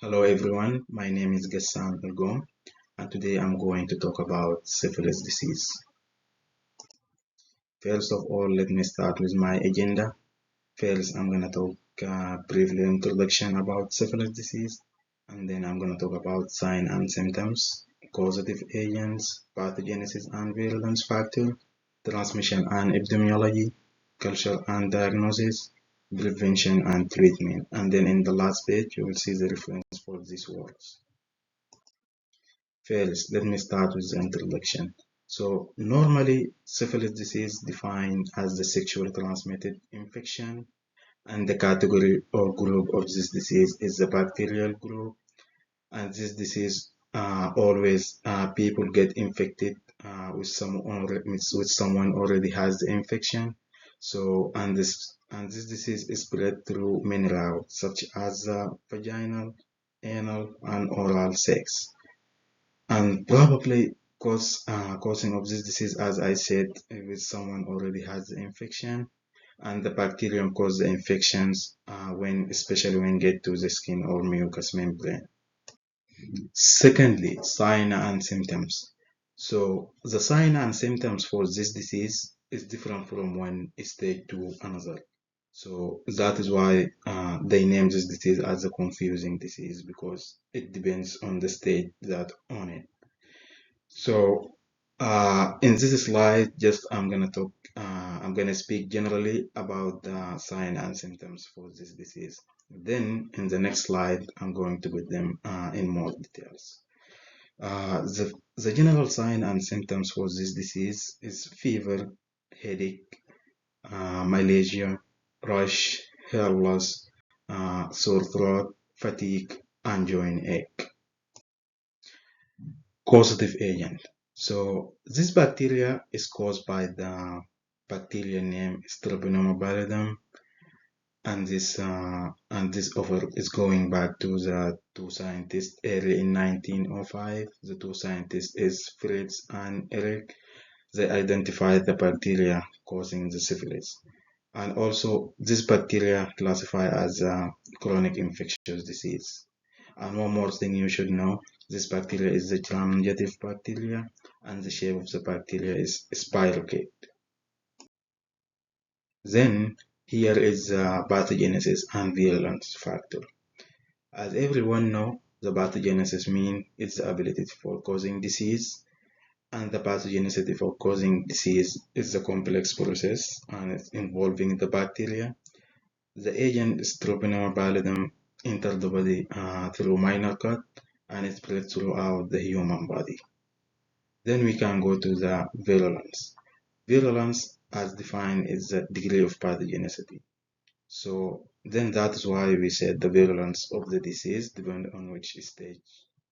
Hello everyone, my name is Gassan Elgom and today I'm going to talk about syphilis disease. First of all, let me start with my agenda. First, I'm going to talk briefly introduction about syphilis disease, and then I'm going to talk about signs and symptoms, causative agents, pathogenesis and virulence factor, transmission and epidemiology, culture and diagnosis, prevention and treatment. And then in the last page, you will see the reference for these words. First, let me start with the introduction. So, normally, syphilis disease defined as the sexually transmitted infection, and the category or group of this disease is the bacterial group. And this disease always people get infected with someone already has the infection. So, and this disease is spread through many routes, such as vaginal, anal, and oral sex, and probably causing of this disease, as I said, if someone already has the infection, and the bacterium cause the infections especially when get to the skin or mucous membrane. Secondly, sign and symptoms. So the sign and symptoms for this disease is different from one stage to another. So that is why they name this disease as a confusing disease, because it depends on the stage that on it. So, in this slide, just I'm gonna speak generally about the sign and symptoms for this disease. Then, in the next slide, I'm going to put them in more details. The general sign and symptoms for this disease is fever, headache, malaria, rash, hair loss, sore throat, fatigue, and joint ache. Causative agent. So this bacteria is caused by the bacteria named Streptococcus pallidum, and this offer is going back to the two scientists early in 1905. The two scientists is Fritz and Eric. They identified the bacteria causing the syphilis. And also, this bacteria classified as a chronic infectious disease. And one more thing you should know, this bacteria is the gram-negative bacteria, and the shape of the bacteria is spirochete. Then, here is the pathogenesis and virulence factor. As everyone know, the pathogenesis means it's the ability for causing disease, and the pathogenicity for causing disease is a complex process and it's involving the bacteria. The agent Streptococcus pallidum enter the body through minor cut and it spread throughout the human body. Then we can go to the virulence. Virulence, as defined, is the degree of pathogenicity. So then that is why we said the virulence of the disease depends on which stage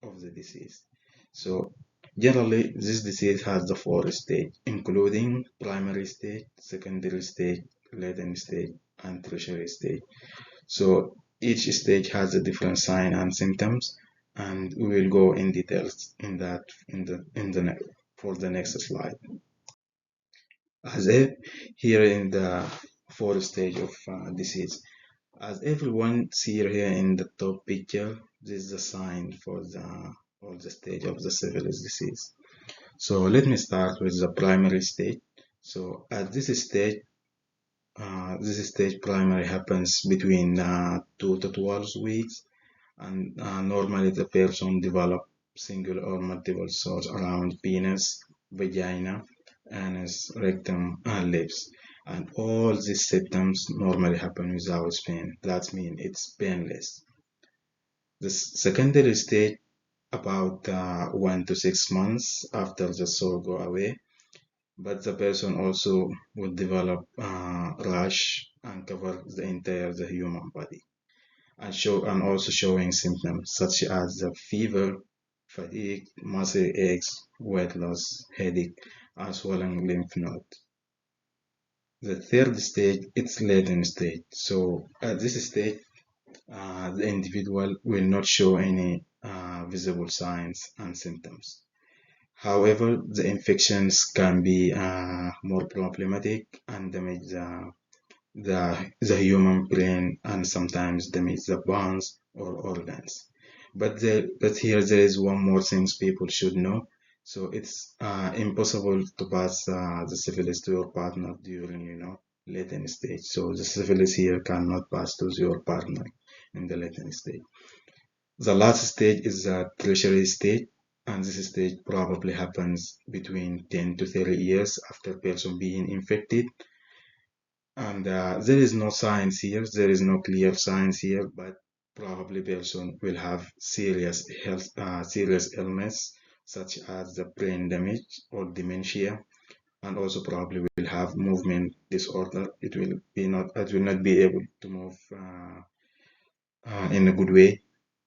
of the disease. So generally, this disease has the four stages, including primary stage, secondary stage, latent stage, and tertiary stage. So each stage has a different sign and symptoms, and we will go in details in that for the next slide. As if here in the fourth stage of disease, as everyone see here in the top picture, this is the sign for the stage of the syphilis disease. So let me start with the primary stage. So at this stage primary happens between 2 to 12 weeks, and normally the person develop single or multiple sores around penis, vagina, anus, rectum, and lips. And all these symptoms normally happen without pain. That means it's painless. The secondary stage, about 1 to 6 months after the sore go away, but the person also will develop rash and cover the human body, and also showing symptoms such as fever, fatigue, muscle aches, weight loss, headache, and swelling lymph node. The third stage, it's latent stage. So at this stage, the individual will not show any visible signs and symptoms. However, the infections can be more problematic and damage the human brain and sometimes damage the bones or organs. But here there is one more things people should know. So it's impossible to pass the syphilis to your partner during, latent stage. So the syphilis here cannot pass to your partner in the latent stage. The last stage is the tertiary stage, and this stage probably happens between 10 to 30 years after person being infected. And there is no science here, there is no clear science here, but probably person will have serious illness such as the brain damage or dementia, and also probably will have movement disorder. It will not be able to move in a good way,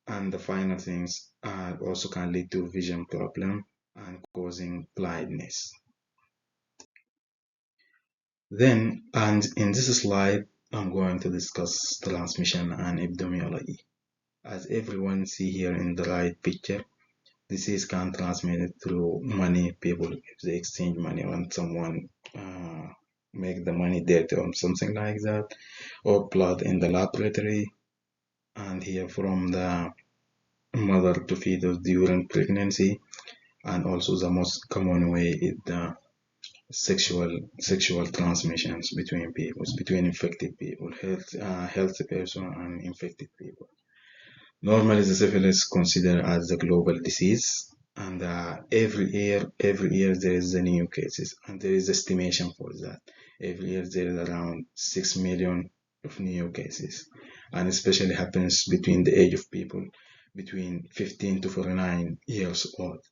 and the final things also can lead to vision problem and causing blindness. Then, and in this slide, I'm going to discuss transmission and epidemiology. As everyone see here in the right picture, disease can transmit it through money. People, if they exchange money on someone, make the money dirty or something like that, or blood in the laboratory, and here from the mother to fetus during pregnancy, and also the most common way is the sexual transmissions between people, between infected people, healthy person and infected people. Normally, the syphilis is considered as a global disease, and every year there is a new cases, and there is estimation for that. Every year there is around 6 million of new cases, and especially happens between the age of people between 15 to 49 years old.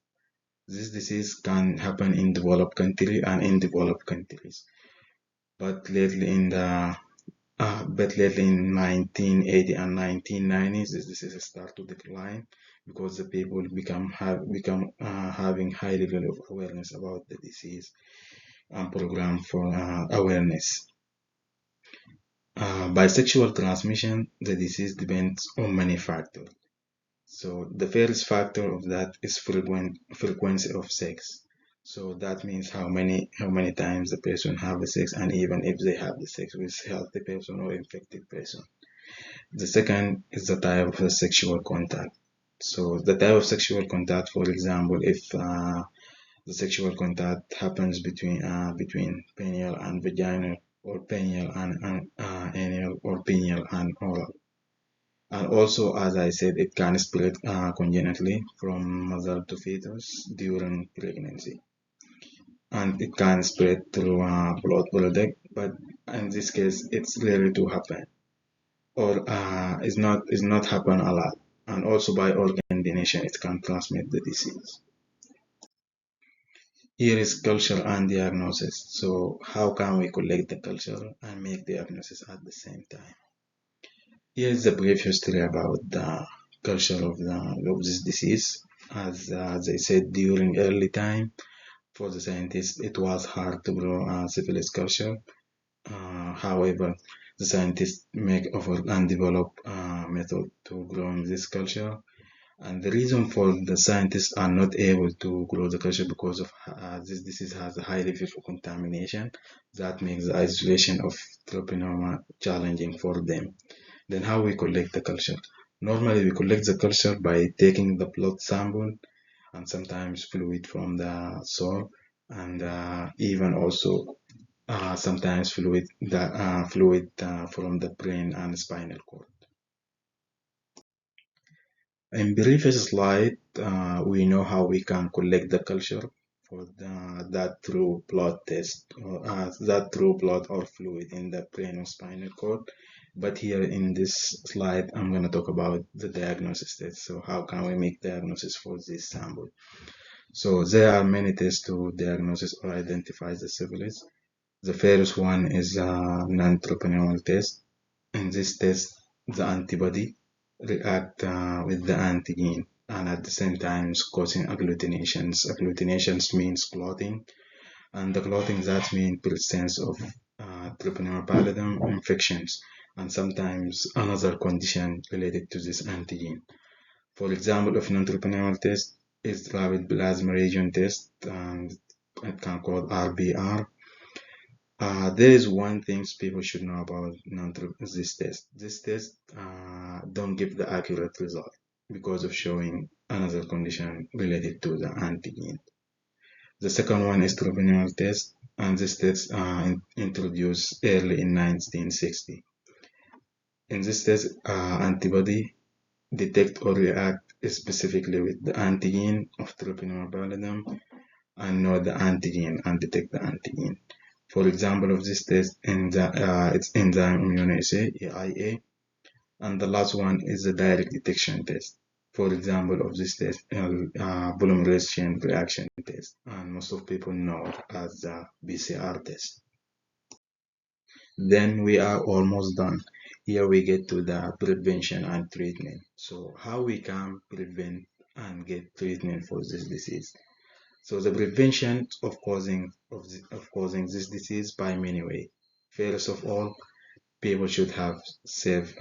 This disease can happen in developed country and in developed countries, but lately in 1980 and 1990s, this disease start to decline because the people become having high level of awareness about the disease and program for awareness. By sexual transmission, the disease depends on many factors. So the first factor of that is frequency of sex. So that means how many times the person have the sex, and even if they have the sex with healthy person or infected person. The second is the type of the sexual contact. So the type of sexual contact, for example, if the sexual contact happens between penile and vaginal, or penile and anal, or penile and oral. And also, as I said, it can spread congenitally from mother to fetus during pregnancy. And it can spread through blood product, but in this case, it's rarely to happen, or is not happen a lot. And also by organ donation, it can transmit the disease. Here is culture and diagnosis. So how can we collect the culture and make diagnosis at the same time? Here is a brief history about the culture of this disease. As I said, during early time, for the scientists, it was hard to grow a syphilis culture. However, the scientists make effort and develop a method to grow this culture. And the reason for the scientists are not able to grow the culture because of this disease has a high level of contamination that makes the isolation of tropinoma challenging for them. Then how we collect the culture? Normally we collect the culture by taking the blood sample and sometimes fluid from the soil, and even also sometimes fluid from the brain and spinal cord. In previous slide, we know how we can collect the culture for that through blood test, or that through blood or fluid in the brain or spinal cord. But here in this slide, I'm going to talk about the diagnosis test. So how can we make diagnosis for this sample? So there are many tests to diagnose or identify the syphilis. The first one is a non-troponemal test. In this test, the antibody react with the antigen and at the same time causing agglutinations. Agglutinations means clotting, and the clotting that means presence of treponema pallidum infections and sometimes another condition related to this antigen. For example, of non-treponemal test is rapid plasma region test, and it can call RBR. There is one thing people should know about this test. This test don't give the accurate result. because of showing another condition related to the antigen. The second one is troponin test, and this test introduced early in 1960. In this test, antibody detect or react specifically with the antigen of Treponema pallidum and know the antigen and detect the antigen. For example of this test, it's enzyme immunoassay (EIA), and the last one is the direct detection test. For example of this test, polymerase chain reaction test, and most of people know it as the PCR test. Then we are almost done. Here we get to the prevention and treatment. So how we can prevent and get treatment for this disease. So the prevention of causing this disease by many ways. First of all, people should have safe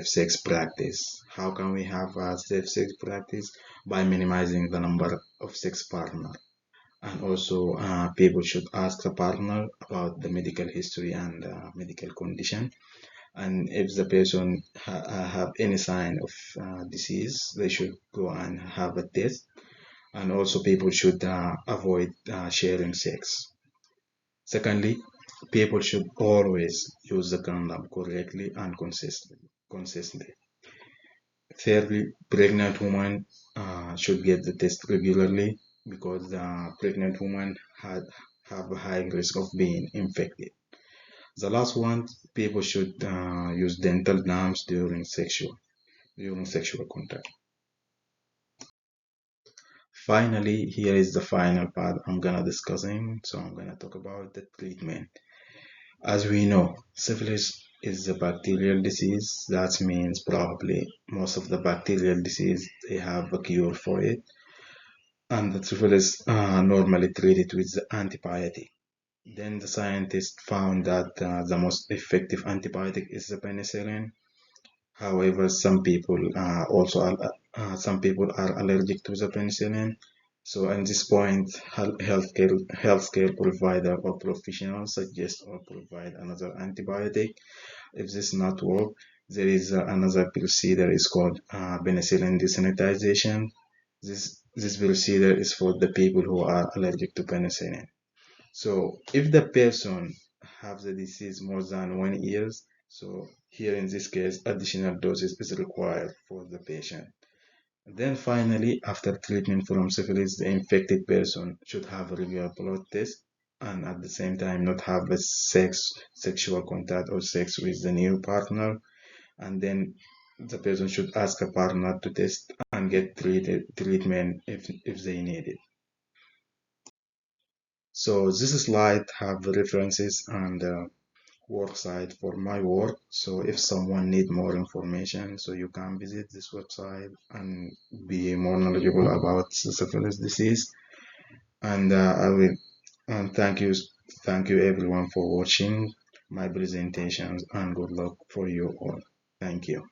sex practice. How can we have a safe sex practice? By minimizing the number of sex partners. And also, people should ask the partner about the medical history and medical condition. And if the person have any sign of disease, they should go and have a test. And also, people should avoid sharing sex. Secondly, people should always use the condom correctly and consistently. Thirdly, pregnant women should get the test regularly because the pregnant women have a high risk of being infected. The last one, people should use dental dams during sexual contact. Finally, here is the final part I'm gonna discussing. So I'm gonna talk about the treatment. As we know, syphilis is a bacterial disease. That means probably most of the bacterial disease they have a cure for it, and the syphilis normally treated with the antibiotic. Then the scientists found that the most effective antibiotic is the penicillin. However, some people are allergic to the penicillin. So at this point, healthcare provider or professional suggest or provide another antibiotic. If this not work, there is another procedure is called penicillin desensitization. This procedure is for the people who are allergic to penicillin. So if the person have the disease more than 1 year, so here in this case, additional doses is required for the patient. Then finally, after treatment from syphilis, the infected person should have a regular blood test and at the same time not have a sexual contact or sex with the new partner. And then the person should ask a partner to test and get treatment if they need it. So this slide have references and work site for my work. So if someone need more information, so you can visit this website and be more knowledgeable about syphilis disease. And I will and thank you everyone for watching my presentations and good luck for you all. Thank you.